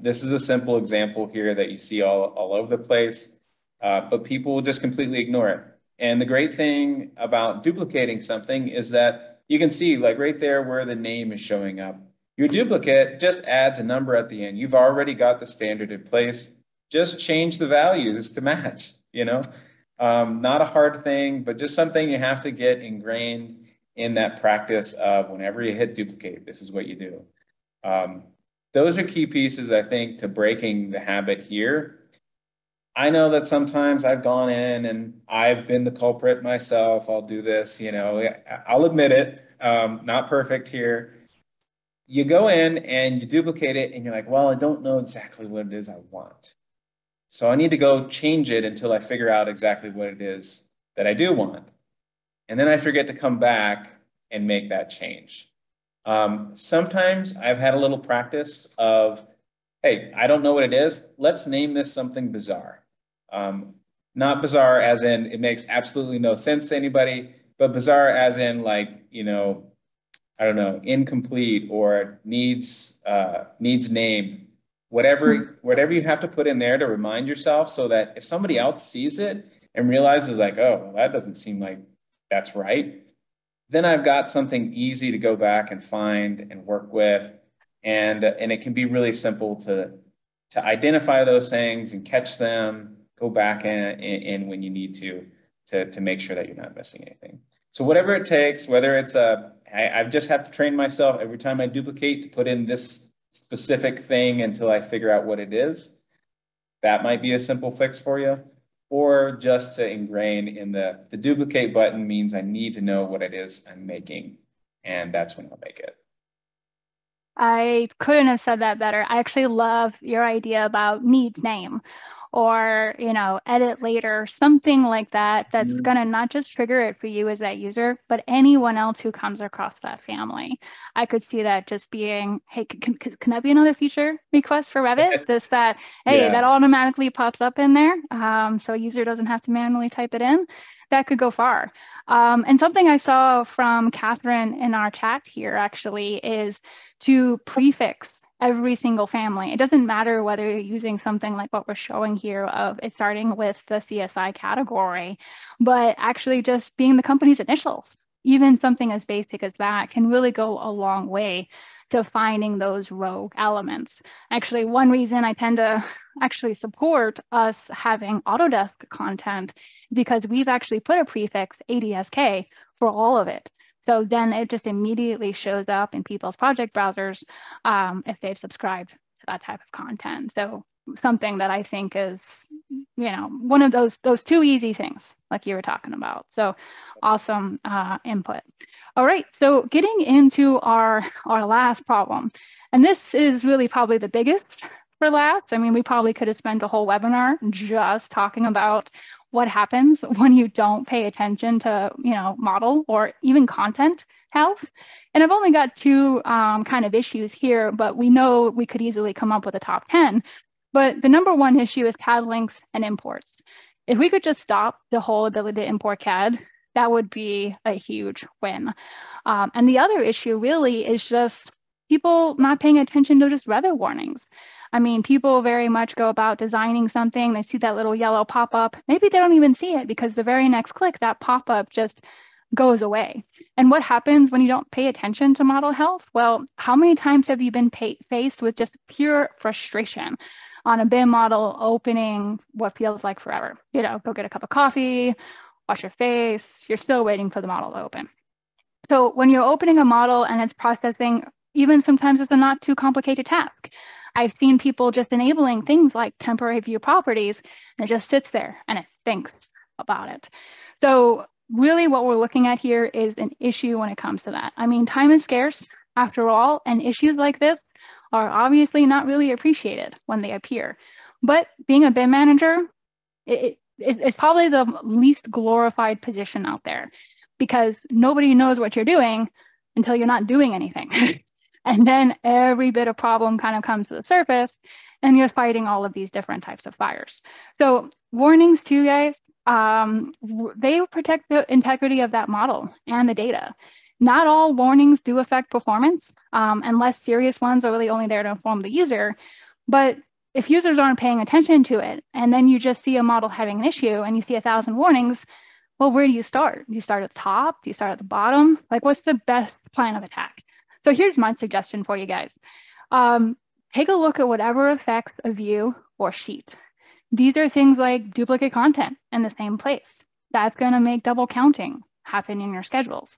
This is a simple example here that you see all over the place, but people will just completely ignore it. And the great thing about duplicating something is that you can see, like right there where the name is showing up. Your duplicate just adds a number at the end. You've already got the standard in place. Just change the values to match, you know? Not a hard thing, but just something you have to get ingrained in that practice of whenever you hit duplicate, this is what you do. Those are key pieces, I think, to breaking the habit here. I know that sometimes I've gone in and I've been the culprit myself. I'll do this, you know, I'll admit it, not perfect here. You go in and you duplicate it and you're like, well, I don't know exactly what it is I want. So I need to go change it until I figure out exactly what it is that I do want. And then I forget to come back and make that change. Sometimes I've had a little practice of, hey, I don't know what it is. Let's name this something bizarre. Not bizarre as in it makes absolutely no sense to anybody, but bizarre as in like, you know, I don't know, incomplete or needs name, whatever you have to put in there to remind yourself, so that if somebody else sees it and realizes like, oh, well, that doesn't seem like that's right, then I've got something easy to go back and find and work with. And it can be really simple to identify those things and catch them, go back in when you need to make sure that you're not missing anything. So whatever it takes, whether it's I just have to train myself every time I duplicate to put in this specific thing until I figure out what it is. That might be a simple fix for you. Or just to ingrain in the duplicate button means I need to know what it is I'm making. And that's when I'll make it. I couldn't have said that better. I actually love your idea about needs name, or, you know, edit later, something like that, that's going to not just trigger it for you as that user, but anyone else who comes across that family. I could see that just being, hey, can that be another feature request for Revit? This, that, hey, Yeah. that automatically pops up in there, so a user doesn't have to manually type it in. That could go far. And something I saw from Catherine in our chat here actually is to prefix every single family. It doesn't matter whether you're using something like what we're showing here of it starting with the CSI category, but actually just being the company's initials. Even something as basic as that can really go a long way to finding those rogue elements. Actually, one reason I tend to actually support us having Autodesk content is because we've actually put a prefix ADSK for all of it. So then it just immediately shows up in people's project browsers if they've subscribed to that type of content. So something that I think is, you know, one of those two easy things like you were talking about. So awesome input. All right, so getting into our last problem, and this is really probably the biggest for last. I mean, we probably could have spent a whole webinar just talking about what happens when you don't pay attention to, you know, model or even content health. And I've only got two kind of issues here, but we know we could easily come up with a top 10. But the number one issue is CAD links and imports. If we could just stop the whole ability to import CAD, that would be a huge win. And the other issue really is just people not paying attention to just Revit warnings. I mean, people very much go about designing something, they see that little yellow pop-up, maybe they don't even see it because the very next click, that pop-up just goes away. And what happens when you don't pay attention to model health? Well, how many times have you been faced with just pure frustration on a BIM model opening what feels like forever? You know, go get a cup of coffee, wash your face, you're still waiting for the model to open. So when you're opening a model and it's processing, even sometimes it's a not too complicated task. I've seen people just enabling things like temporary view properties, and it just sits there and it thinks about it. So really what we're looking at here is an issue when it comes to that. I mean, time is scarce after all, and issues like this are obviously not really appreciated when they appear. But being a BIM manager, it's probably the least glorified position out there, because nobody knows what you're doing until you're not doing anything. And then every bit of problem kind of comes to the surface and you're fighting all of these different types of fires. So warnings too, guys, they protect the integrity of that model and the data. Not all warnings do affect performance, unless serious ones are really only there to inform the user. But if users aren't paying attention to it, and then you just see a model having an issue and you see 1,000 warnings, well, where do you start? Do you start at the top? Do you start at the bottom? Like, what's the best plan of attack? So here's my suggestion for you guys. Take a look at whatever affects a view or sheet. These are things like duplicate content in the same place. That's going to make double counting happen in your schedules.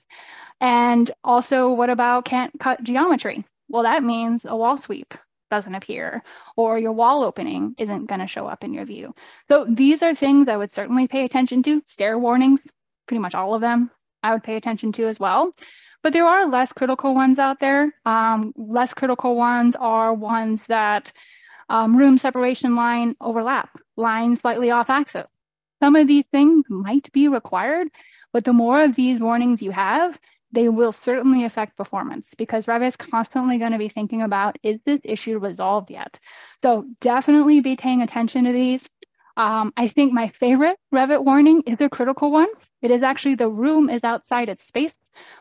And also, what about can't cut geometry? Well, that means a wall sweep doesn't appear, or your wall opening isn't going to show up in your view. So these are things I would certainly pay attention to. Stair warnings, pretty much all of them, I would pay attention to as well. But there are less critical ones out there. Less critical ones are ones that room separation line overlap, line slightly off axis. Some of these things might be required, but the more of these warnings you have, they will certainly affect performance, because Revit is constantly going to be thinking about, is this issue resolved yet? So definitely be paying attention to these. I think my favorite Revit warning is a critical one. It is actually the room is outside its space.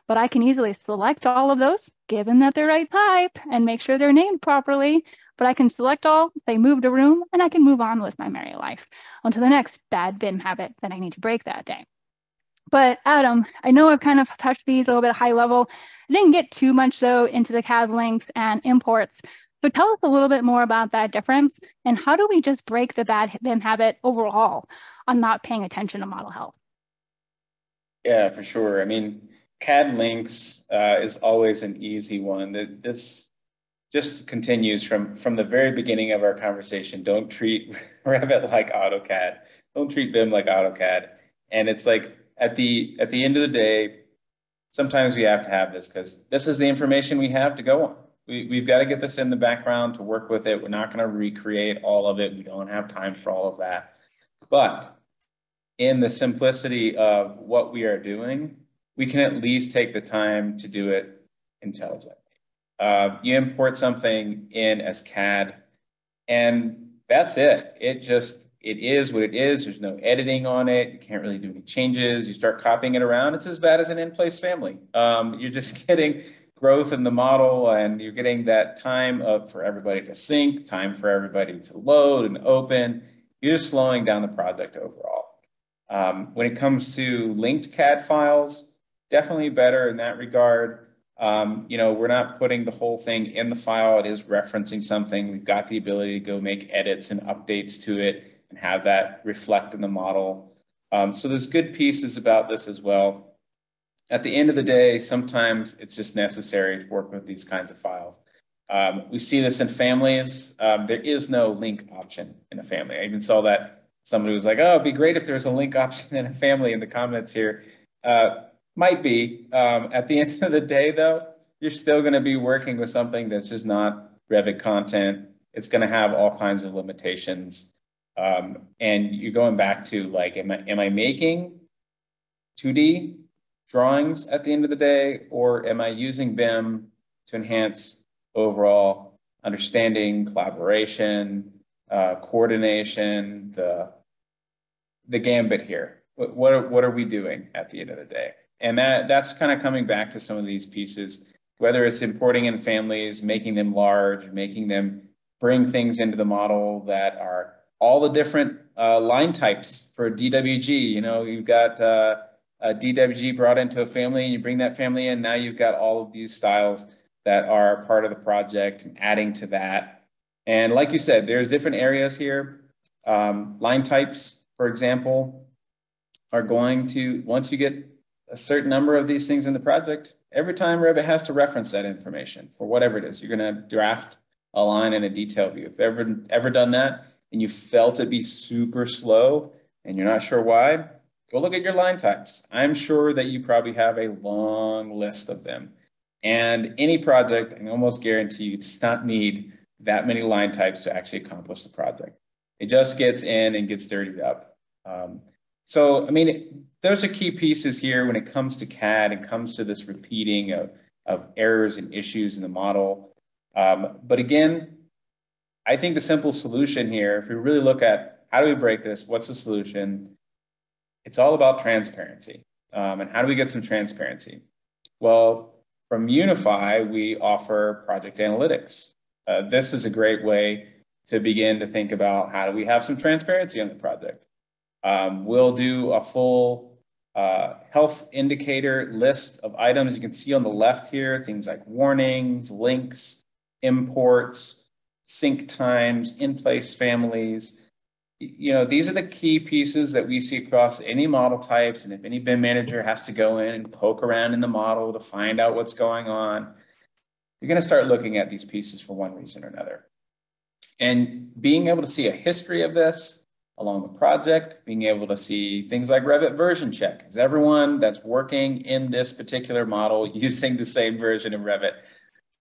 but I can easily select all of those, given that they're right type, and make sure they're named properly. But I can select all, say move to room, and I can move on with my merry life onto the next bad BIM habit that I need to break that day. But Adam, I know I've kind of touched these a little bit high level. I didn't get too much though into the CAD links and imports. So tell us a little bit more about that difference, and how do we just break the bad BIM habit overall on not paying attention to model health? Yeah, for sure. I mean, CAD links is always an easy one. This just continues from the very beginning of our conversation. Don't treat Revit like AutoCAD. Don't treat BIM like AutoCAD. And it's like at the end of the day, sometimes we have to have this because this is the information we have to go on. We've got to get this in the background to work with it. We're not going to recreate all of it. We don't have time for all of that. But in the simplicity of what we are doing, we can at least take the time to do it intelligently. You import something in as CAD, and that's it. It is what it is. There's no editing on it. You can't really do any changes. You start copying it around, it's as bad as an in-place family. You're just getting growth in the model, and you're getting that time for everybody to sync, time for everybody to load and open. You're just slowing down the project overall. When it comes to linked CAD files, definitely better in that regard. We're not putting the whole thing in the file. It is referencing something. We've got the ability to go make edits and updates to it and have that reflect in the model. So there's good pieces about this as well. At the end of the day, sometimes it's just necessary to work with these kinds of files. We see this in families. There is no link option in a family. I even saw that somebody was like, oh, it'd be great if there's a link option in a family in the comments here. Might be. At the end of the day, though, you're still going to be working with something that's just not Revit content. It's going to have all kinds of limitations. And you're going back to like, am I making 2D drawings at the end of the day, or am I using BIM to enhance overall understanding, collaboration, coordination, the gambit here? What are we doing at the end of the day? And that's kind of coming back to some of these pieces, whether it's importing in families, making them large, making them bring things into the model that are all the different line types for DWG. You've got a DWG brought into a family, and you bring that family in. Now you've got all of these styles that are part of the project and adding to that. And like you said, there's different areas here. Line types, for example, are going to, once you get a certain number of these things in the project, every time Revit has to reference that information for whatever it is. You're going to draft a line in a detail view. If you've ever done that and you felt it be super slow and you're not sure why, go look at your line types. I'm sure that you probably have a long list of them. And any project, I can almost guarantee you, does not need that many line types to actually accomplish the project. It just gets in and gets dirtied up. So, I mean, those are key pieces here when it comes to CAD and comes to this repeating of errors and issues in the model. But again, I think the simple solution here, if we really look at how do we break this, what's the solution? It's all about transparency. And how do we get some transparency? Well, from UNIFI, we offer project analytics. This is a great way to begin to think about how do we have some transparency on the project. We'll do a full health indicator list of items. You can see on the left here, things like warnings, links, imports, sync times, in-place families. These are the key pieces that we see across any model types. And if any BIM manager has to go in and poke around in the model to find out what's going on, you're going to start looking at these pieces for one reason or another. And being able to see a history of this along the project, being able to see things like Revit version check. Is everyone that's working in this particular model using the same version of Revit?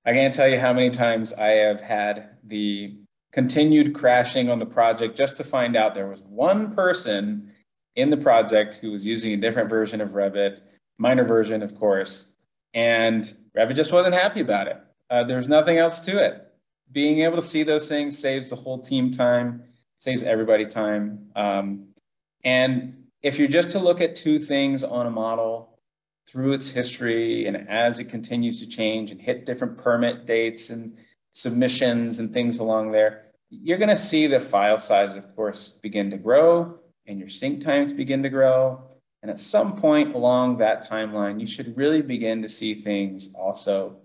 I can't tell you how many times I have had the continued crashing on the project just to find out there was one person in the project who was using a different version of Revit, minor version, of course, and Revit just wasn't happy about it. There's nothing else to it. Being able to see those things saves the whole team time, saves everybody time. And if you're just to look at two things on a model, through its history and as it continues to change and hit different permit dates and submissions and things along there, you're going to see the file size, of course, begin to grow and your sync times begin to grow. And at some point along that timeline, you should really begin to see things also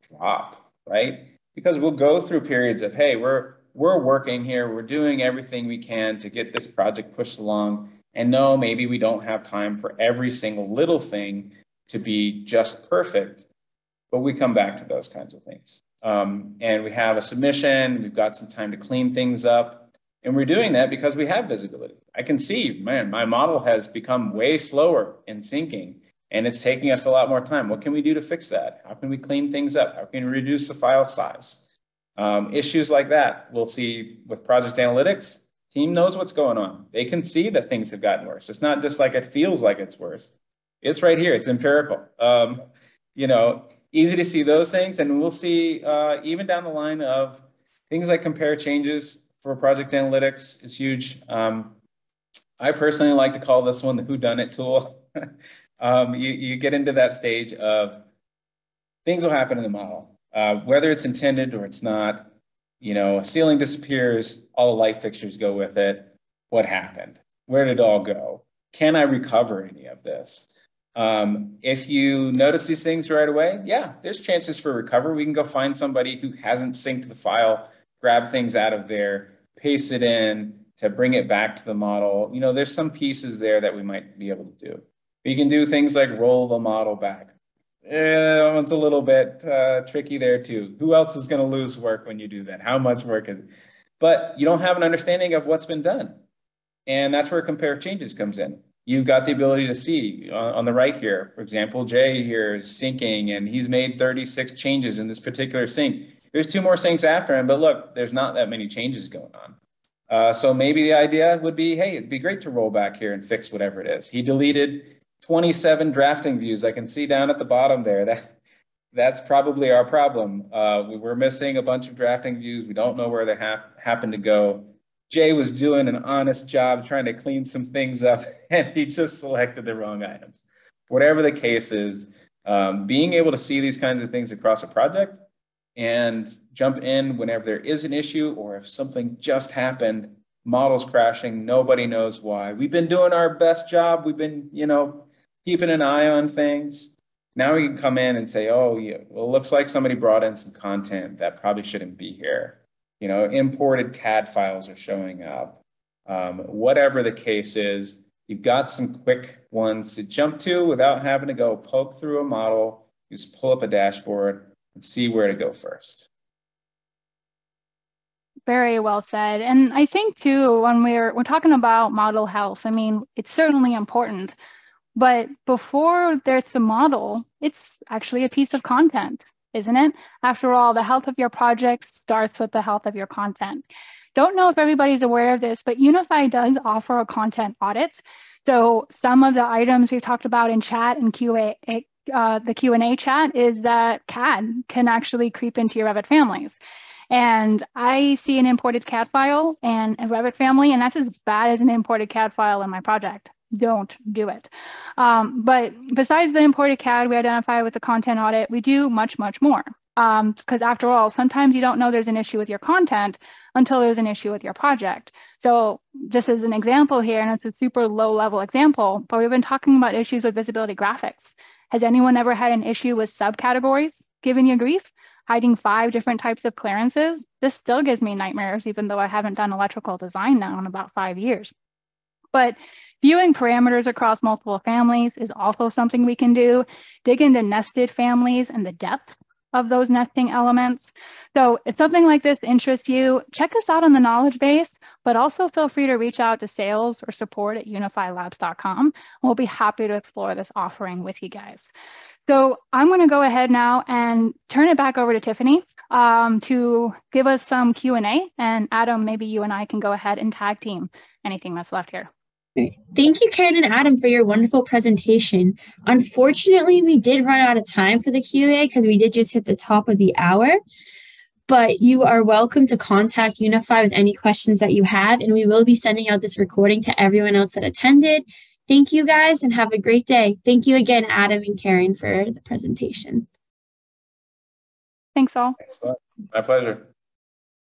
drop, right? Because we'll go through periods of, hey, we're working here, we're doing everything we can to get this project pushed along. And no, maybe we don't have time for every single little thing to be just perfect, but we come back to those kinds of things. And we have a submission, we've got some time to clean things up, and we're doing that because we have visibility. I can see, man, my model has become way slower in syncing, and it's taking us a lot more time. What can we do to fix that? How can we clean things up? How can we reduce the file size? Issues like that we'll see with project analytics. Team knows what's going on. They can see that things have gotten worse. It's not just like it feels like it's worse. It's right here. It's empirical. Easy to see those things. And we'll see even down the line of things like compare changes for project analytics is huge. I personally like to call this one the whodunit tool. You get into that stage of things will happen in the model, whether it's intended or it's not. A ceiling disappears, all the light fixtures go with it. What happened? Where did it all go? Can I recover any of this? If you notice these things right away, yeah, there's chances for recovery. We can go find somebody who hasn't synced the file, grab things out of there, paste it in to bring it back to the model. There's some pieces there that we might be able to do. We can do things like roll the model back. It's a little bit tricky there too. Who else is going to lose work when you do that? How much work is it? But you don't have an understanding of what's been done. And that's where compare changes comes in. You've got the ability to see on the right here, for example, Jay here is syncing and he's made 36 changes in this particular sync. There's 2 more syncs after him, but look, there's not that many changes going on. So maybe the idea would be, hey, it'd be great to roll back here and fix whatever it is. He deleted 27 drafting views. I can see down at the bottom there that's probably our problem. We're missing a bunch of drafting views. We don't know where they happen to go. Jay was doing an honest job trying to clean some things up and he just selected the wrong items. Whatever the case is, being able to see these kinds of things across a project and jump in whenever there is an issue or if something just happened, models crashing, nobody knows why. We've been doing our best job. We've been, keeping an eye on things. Now we can come in and say, oh, yeah, well, it looks like somebody brought in some content that probably shouldn't be here. Imported CAD files are showing up. Whatever the case is, you've got some quick ones to jump to without having to go poke through a model. You just pull up a dashboard and see where to go first. Very well said. And I think too, when we're talking about model health, I mean, it's certainly important. But before there's the model, it's actually a piece of content, isn't it? After all, the health of your project starts with the health of your content. Don't know if everybody's aware of this, but UNIFI does offer a content audit. So some of the items we've talked about in chat and the Q&A chat is that CAD can actually creep into your Revit families. And I see an imported CAD file and a Revit family, and that's as bad as an imported CAD file in my project. Don't do it. But besides the imported CAD we identify with the content audit, we do much, much more. Because after all, sometimes you don't know there's an issue with your content until there's an issue with your project. So just as an example here, and it's a super low level example, but we've been talking about issues with visibility graphics. Has anyone ever had an issue with subcategories giving you grief? Hiding 5 different types of clearances? This still gives me nightmares, even though I haven't done electrical design now in about 5 years. But viewing parameters across multiple families is also something we can do. Dig into nested families and the depth of those nesting elements. So if something like this interests you, check us out on the knowledge base, but also feel free to reach out to sales or support at unifilabs.com. We'll be happy to explore this offering with you guys. So I'm going to go ahead now and turn it back over to Tiffany to give us some Q&A. And Adam, maybe you and I can go ahead and tag team anything that's left here. Thank you, Karen and Adam, for your wonderful presentation. Unfortunately, we did run out of time for the Q&A because we did just hit the top of the hour. But you are welcome to contact UNIFI with any questions that you have, and we will be sending out this recording to everyone else that attended. Thank you guys and have a great day. Thank you again, Adam and Karen, for the presentation. Thanks all. Excellent. My pleasure.